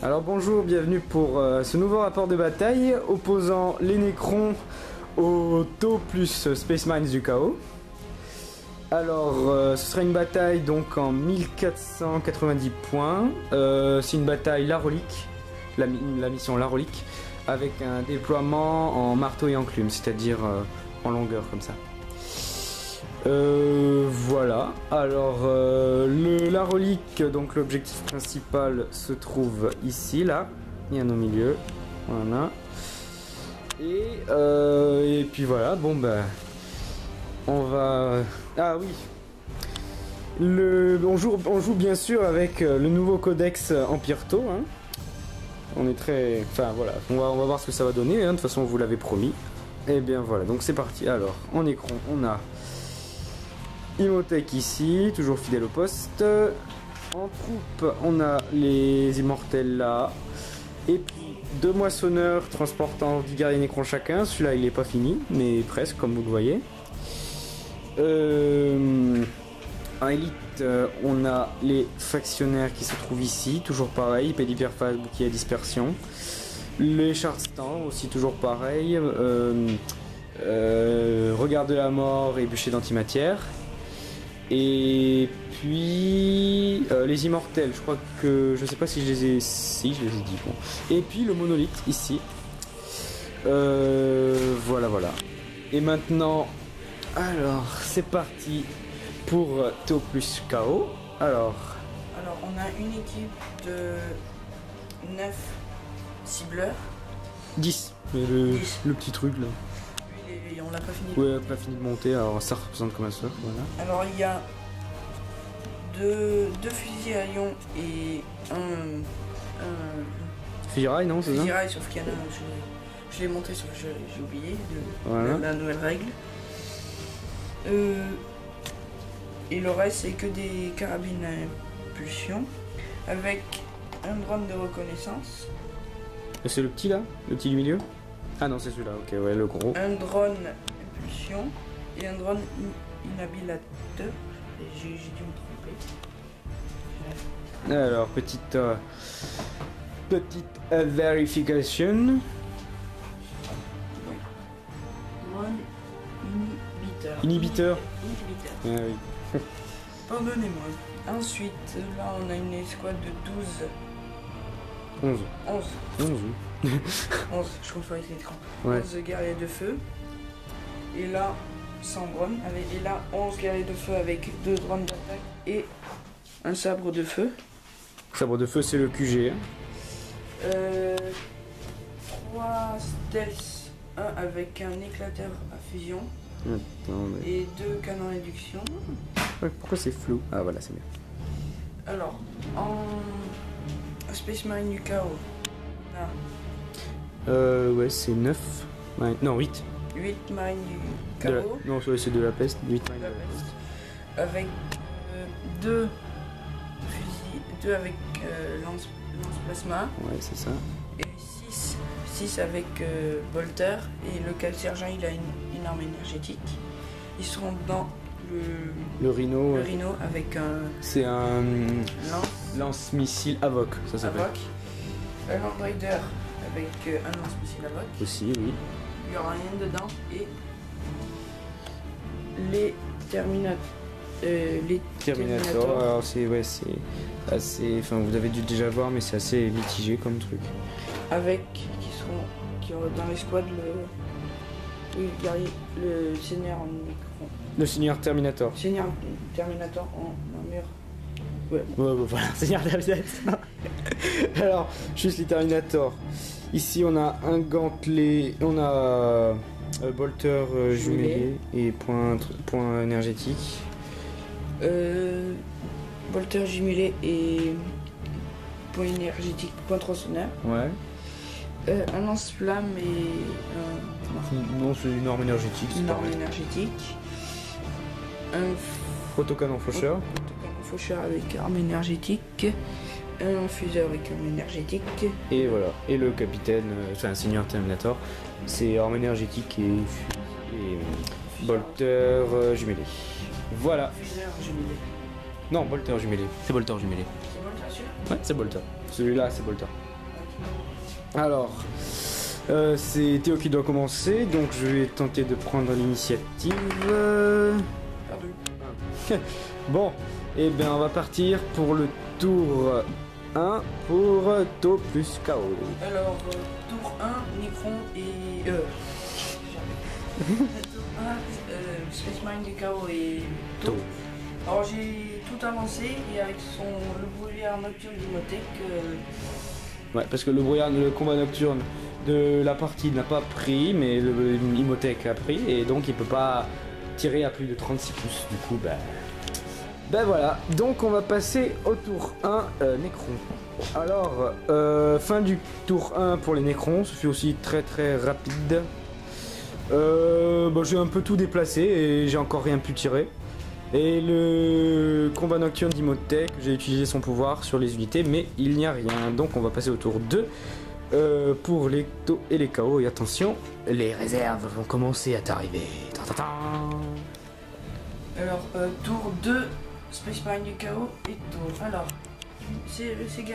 Alors bonjour, bienvenue pour ce nouveau rapport de bataille opposant les Nécrons au Tau plus Space Marines du Chaos. Alors ce sera une bataille donc en 1490 points. C'est une bataille La Relique, la mission La Relique, avec un déploiement en marteau et enclume, c'est-à-dire en longueur comme ça. Voilà, alors la relique, donc l'objectif principal se trouve ici, là, il y en a au milieu, voilà, et puis voilà, bon ben, on va, ah oui, on joue bien sûr avec le nouveau codex Empire Tau, hein. On est très, enfin voilà, on va voir ce que ça va donner, hein. De toute façon vous l'avez promis, et bien voilà, donc c'est parti. Alors, en écran, on a Imhotep ici, toujours fidèle au poste. En troupe, on a les immortels là. Et puis 2 moissonneurs transportant 10 guerriers Nécrons chacun. Celui-là, il n'est pas fini, mais presque, comme vous le voyez. En élite, on a les factionnaires qui se trouvent ici, toujours pareil. Épée d'hyperphase, bouclier à dispersion. Les charstans, aussi toujours pareil. Regard de la mort et bûcher d'antimatière. Et puis les immortels, je crois que je sais pas si je les ai, si je les ai dit. Bon. Et puis le monolithe ici. Voilà. Et maintenant, alors c'est parti pour Tau plus Chaos. Alors on a une équipe de 9 cibleurs. 10. Mais 10. Le petit truc là. Et on l'a pas fini. Ouais, pas fini de monter, alors ça représente comme un soeur, voilà. Alors il y a deux fusils à ion et un Fusil-rail, non, c'est ça? fusil rail, sauf qu'il y en a un, je l'ai monté, sauf que j'ai oublié Voilà. la nouvelle règle. Et le reste c'est que des carabines à impulsion avec un drone de reconnaissance. Et c'est le petit là? Le petit du milieu? Ah non, c'est celui-là, ok, ouais, le gros. Un drone impulsion et un drone inhabilitateur. J'ai dû me tromper. Alors, petite vérification. Oui. Drone inhibiteur. Inhibiteur. Inhibiteur. Ah oui. Pardonnez-moi. Ensuite, là on a une escouade de 11. 11, 11, oui. 11, je confonds avec l'écran. Ouais. 11 guerriers de feu. Et là, sans drone. Et là, 11 guerriers de feu avec 2 drones d'attaque et un sabre de feu. Sabre de feu, c'est le QG. 3 stealth, 1 avec un éclateur à fusion. Attends, mais... Et 2 canons à induction. Pourquoi c'est flou? Ah voilà, c'est bien. Alors, en Space Marine du Chaos, là, Ouais, c'est 9. Non, 8. 8 marines du Chaos. Non, c'est de la peste. 8 de la peste, avec 2 fusils, 2 avec lance plasma. Ouais, c'est ça. Et 6 avec bolter. Et le sergent il a une arme énergétique. Ils seront dans Le Rhino. le Rhino avec un C'est un lance lance-missile Avoc, ça s'appelle. Avoc. Un Land Raider avec un lance-missile Avoc. Aussi, oui. Il n'y aura rien dedans. Et les Terminator. Terminator, alors c'est assez, enfin vous avez dû déjà voir, mais c'est assez mitigé comme truc. Avec qui auront dans l'escouade le seigneur en écran. Le Seigneur Terminator. Seigneur Terminator en armure. Ouais. Voilà, Seigneur Terminator. Alors, juste les Terminator. Ici on a un gantelet, on a bolter jumelé et point énergétique. Bolter jumelé et point énergétique, point tronçonneur. Ouais. Un lance-flamme et Non, c'est une arme énergétique. une arme énergétique. Un Autocanon faucheur. autocanon faucheur avec arme énergétique. Un fuseur avec arme énergétique. Et voilà. Et le capitaine, enfin Seigneur Terminator, c'est arme énergétique et bolter jumelé. Voilà. Fuseur jumelé. Non, bolter jumelé. C'est bolter jumelé. C'est bon, t'as sûr? Ouais, c'est bolter. Celui-là, c'est bolter. Alors, c'est Théo qui doit commencer, donc je vais tenter de prendre l'initiative. Perdu. Bon, et bien on va partir pour le tour 1 pour To plus KO. Alors, tour 1, Necron et... tour 1, Space Marine du chaos et To. To. Alors j'ai tout avancé et avec le brouillard nocturne d'Imhotep, Ouais, parce que le combat nocturne de la partie n'a pas pris, mais le Imhotep a pris, et donc il peut pas tirer à plus de 36 pouces. Du coup, ben voilà. Donc on va passer au tour 1, Necron. Alors, fin du tour 1 pour les Necrons, ce fut aussi très très rapide. J'ai un peu tout déplacé et j'ai encore rien pu tirer. Et le combat nocturne d'Imhotep, j'ai utilisé son pouvoir sur les unités, mais il n'y a rien. Donc on va passer au tour 2 pour les To et les KO. Et attention, les réserves vont commencer à t'arriver. Alors, tour 2, Space Marine du chaos et To. Alors, ces guerriers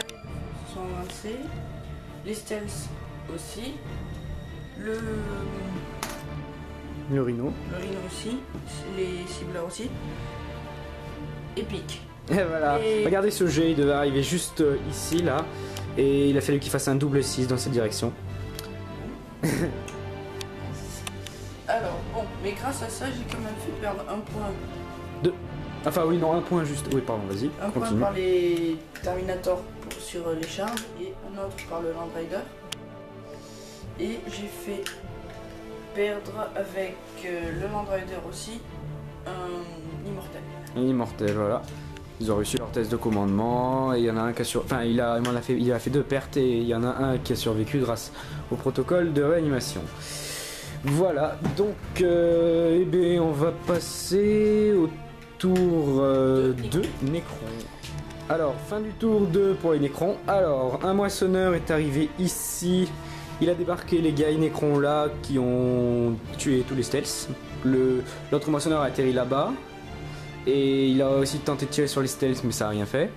sont avancés, les stealths aussi, le Rhino. rhino aussi, les cibleurs aussi, épique. Et voilà, Et- regardez ce jet, il devait arriver juste ici, là. Et il a fallu qu'il fasse un double 6 dans cette direction. Alors, bon, mais grâce à ça, j'ai quand même fait perdre un point. Enfin oui, non, un point juste. Oui, pardon, vas-y, Un point continue. par les Terminators sur les charges et un autre par le Land Rider. Et j'ai fait perdre avec le Land Rider aussi un Immortel. Immortel, voilà. Ils ont réussi leur test de commandement et il y en a un qui a enfin il a fait 2 pertes et il y en a un qui a survécu grâce au protocole de réanimation. Voilà, donc eh bien, on va passer au tour 2 Necron. Alors, fin du tour 2 pour les Necrons. Alors, un moissonneur est arrivé ici. Il a débarqué les gars Necrons là qui ont tué tous les stealths. L'autre moissonneur a atterri là-bas. Et il a aussi tenté de tirer sur les stealths, mais ça n'a rien fait.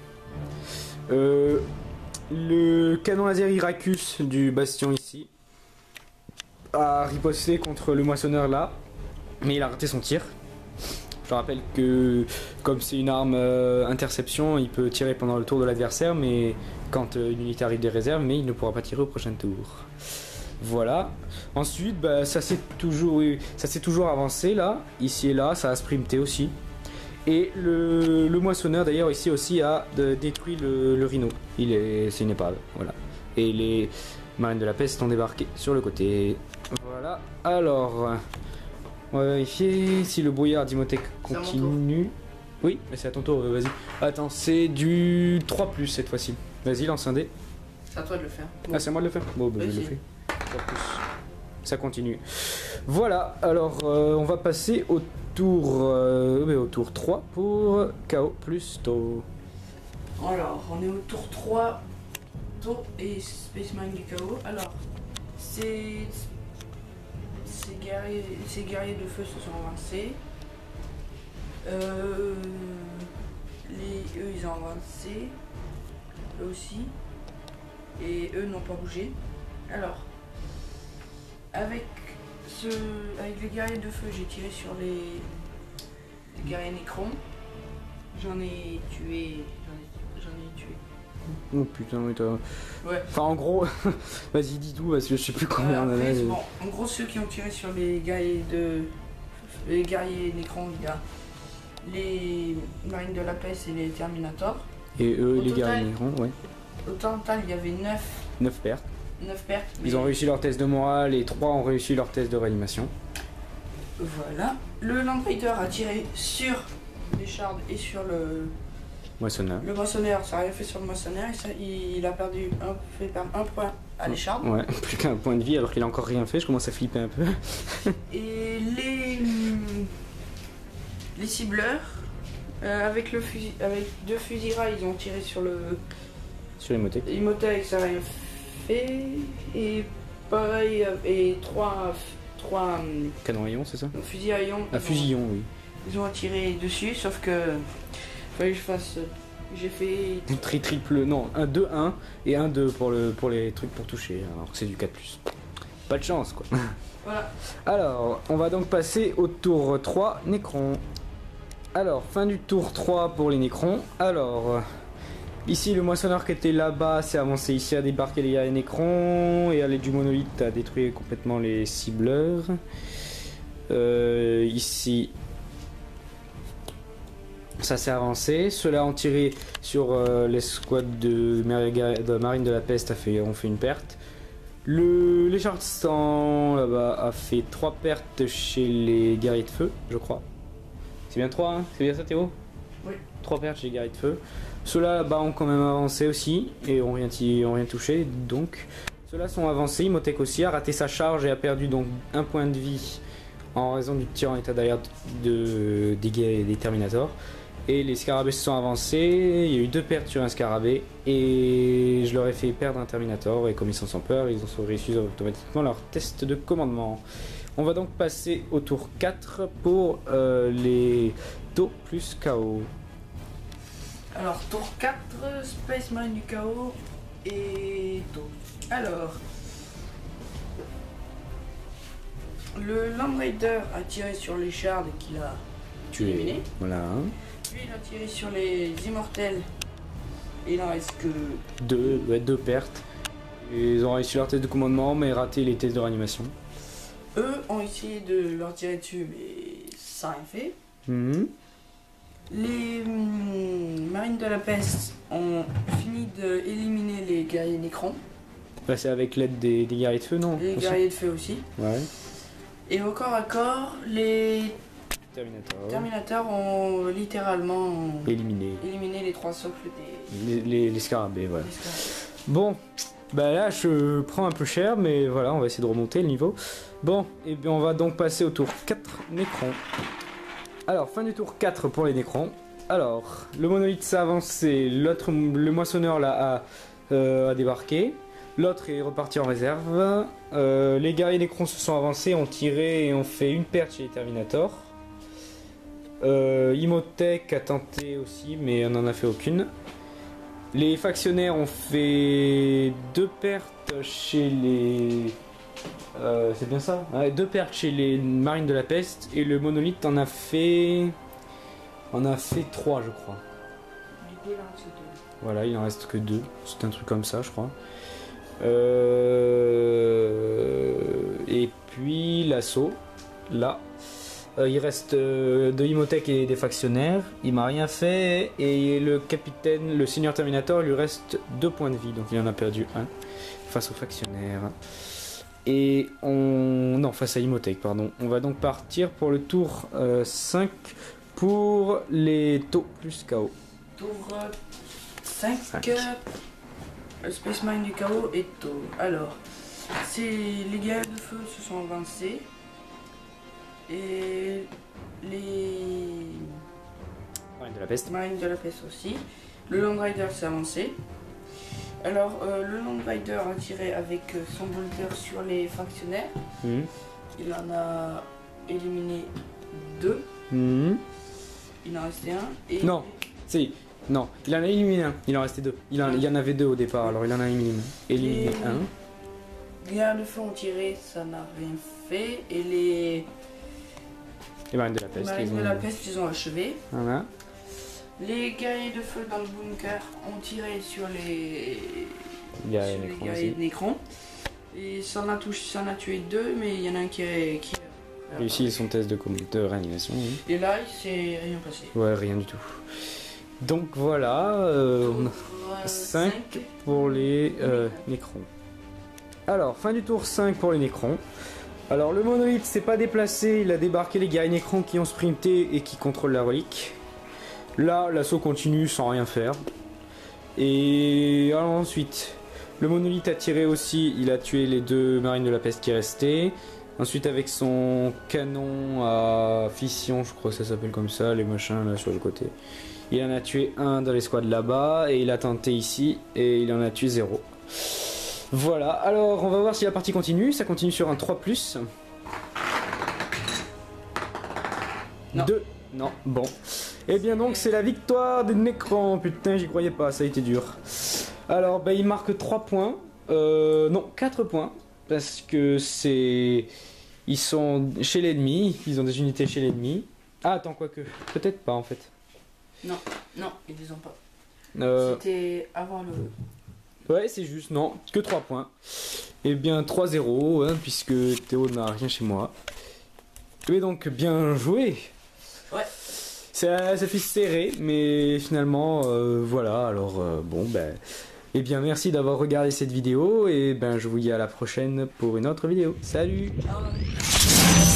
Le canon laser Iracus du bastion ici a riposté contre le moissonneur là, mais il a raté son tir. Je rappelle que comme c'est une arme interception, il peut tirer pendant le tour de l'adversaire, mais quand une unité arrive des réserves, mais il ne pourra pas tirer au prochain tour. Voilà. Ensuite, ça s'est toujours avancé là, ici et là, ça a sprinté aussi. Et le moissonneur d'ailleurs ici aussi a détruit le rhino. C'est une épave, voilà. Et les marines de la peste ont débarqué sur le côté. Voilà. Alors, on va vérifier si le brouillard d'Imhotep C'est à mon continue. Oui, mais c'est à ton tour, vas-y. Attends, c'est du 3+ cette fois-ci. Vas-y, lance un dé. C'est à toi de le faire. Ah, c'est à moi de le faire. Bon, je le Vas-y. fais. 3+. Ça continue. Voilà, alors on va passer au tour 3 pour KO plus To. Alors, on est au tour 3, To et Space Marine du chaos. Alors, ces guerriers de feu se sont avancés. Eux, ils ont avancé. Eux aussi. Et eux n'ont pas bougé. Alors, avec les guerriers de feu, j'ai tiré sur les guerriers Necrons. J'en ai tué. Oh putain, oui, toi. Ouais. Enfin, en gros, vas-y, dis tout parce que je sais plus combien on en a. Après, bon, en gros, ceux qui ont tiré sur les guerriers Necrons, il y a les marines de la peste et les Terminators. Et eux, Au les total- guerriers Necrons, ouais. Au total, il y avait 9 pertes. 9 pertes. Ils ont réussi leur test de morale et 3 ont réussi leur test de réanimation. Voilà. Le Land Raider a tiré sur les shards et sur le Moissonneur. moissonneur. Ça a rien fait sur le moissonneur. Et ça, il a fait perdre un point à l'écharde. Ouais, plus qu'un point de vie alors qu'il a encore rien fait, je commence à flipper un peu. Et les cibleurs, avec 2 fusils rails, ils ont tiré sur le Sur les motets. Imhotep, ça n'a rien fait. Et pareil, et 3 Canon rayon, c'est ça? fusils à ion. Ah, fusillon, oui. Ils ont tiré dessus, sauf que fallait que je fasse J'ai fait... Triple, non, un 2-1 et un 2 pour les trucs pour toucher, alors que c'est du 4+. Pas de chance quoi. Voilà. Alors, on va donc passer au tour 3, Nécron. Alors, fin du tour 3 pour les Nécrons. Alors, ici le moissonneur qui était là-bas s'est avancé ici à débarquer les Nécrons et à l'aide du monolithe a détruit complètement les cibleurs. Ici, ça s'est avancé. Ceux-là ont tiré sur l'escouade de Marine de la Peste, ont fait une perte. Les Chartans là-bas a fait 3 pertes chez les guerriers de feu, je crois. C'est bien 3, hein? C'est bien ça Théo? Oui. 3 pertes chez les guerriers de feu. Ceux-là là-bas ont quand même avancé aussi et ont rien touché. Donc ceux-là sont avancés. Imhotep aussi a raté sa charge et a perdu donc un point de vie en raison du tir en état d'alerte des Terminators. Et les scarabées se sont avancés, il y a eu 2 pertes sur un scarabée et je leur ai fait perdre un Terminator et comme ils sont sans peur, ils ont réussi automatiquement leur test de commandement. On va donc passer au tour 4 pour les taux plus KO. Alors, tour 4, Space Marine du chaos et taux. Alors, le Land Raider a tiré sur les shards qu'il a éliminé. Voilà. Lui, il a tiré sur les immortels. Et il en reste que 2 pertes. Ils ont réussi leur test de commandement mais raté les tests de réanimation. Eux ont essayé de leur tirer dessus, mais ça n'a rien fait. Les marines de la peste ont fini d'éliminer les guerriers Nécrons. Bah, c'est avec l'aide des guerriers de feu, non? Les guerriers de feu aussi. Ouais. Et au corps à corps, les Terminators ont littéralement éliminé les 3 socles des les scarabées, voilà. des scarabées. Bon, bah là je prends un peu cher, mais voilà, on va essayer de remonter le niveau. Bon, et bien on va donc passer au tour 4 Nécrons. Alors, fin du tour 4 pour les Nécrons. Alors, le monolithe s'est avancé, le moissonneur là a débarqué, l'autre est reparti en réserve. Les guerriers Nécrons se sont avancés, ont tiré et ont fait une perte chez les Terminators. Imhotep a tenté aussi, mais on n'en a fait aucune. Les factionnaires ont fait 2 pertes chez les... c'est bien ça, ouais, 2 pertes chez les marines de la peste et le monolithe en a fait 3 je crois. Voilà, il en reste que 2, c'est un truc comme ça je crois. Et puis l'assaut, là. Il reste de Imhotep et des factionnaires, il m'a rien fait et le capitaine, le seigneur Terminator, il lui reste 2 points de vie, donc il en a perdu 1 face aux factionnaires. Et face à Imhotep, pardon. On va donc partir pour le tour 5 pour les taux plus KO. Tour 5. Space Marine du chaos et taux. Alors, les guerriers de feu se sont avancés. Et les Marine de la peste. Marine de la peste aussi. Le Land Rider s'est avancé. Alors, le Land Rider a tiré avec son bolter sur les factionnaires. Il en a éliminé 2. Il en restait 1. Et... Non, non, il en a éliminé 1. Il en restait 2. Il y en avait 2 au départ, alors il en a éliminé 1. Les guerriers de feu ont tiré, ça n'a rien fait. Et les marines de la peste, ils ont achevé. Voilà. Les guerriers de feu dans le bunker ont tiré sur les guerriers de Nécrons. Et ça en a tué 2, mais il y en a un qui a réussi son test de réanimation. Oui. Et là, il s'est rien passé. Ouais, rien du tout. Donc voilà, on a 5 pour les Nécrons. Alors, fin du tour 5 pour les Nécrons. Alors, le monolithe s'est pas déplacé, il a débarqué les guerriers Nécrons qui ont sprinté et qui contrôlent la relique. Là, l'assaut continue sans rien faire. Et alors, ensuite, le monolithe a tiré aussi, il a tué les 2 marines de la peste qui restaient. Ensuite, avec son canon à fission, je crois que ça s'appelle comme ça, les machins là sur le côté. Il en a tué 1 dans l'escouade là-bas, et il a tenté ici, et il en a tué 0. Voilà, alors on va voir si la partie continue. Ça continue sur un 3+. Non. 2. Non, bon. Et bien donc c'est la victoire des Nécrons. Putain, j'y croyais pas, ça a été dur. Alors bah il marque 3 points. Non, 4 points. Parce que c'est... Ils sont chez l'ennemi, ils ont des unités chez l'ennemi. Ah attends, quoique, peut-être pas en fait. Non, ils les ont pas. Euh... C'était avant le... Ouais, c'est juste, non, que 3 points. Et bien 3-0, hein, puisque Théo n'a rien chez moi. Et donc, bien joué. Ouais. Ça fait serré, mais finalement, voilà, alors bon, ben... Eh bien, merci d'avoir regardé cette vidéo, et ben je vous dis à la prochaine pour une autre vidéo. Salut! Ah ouais.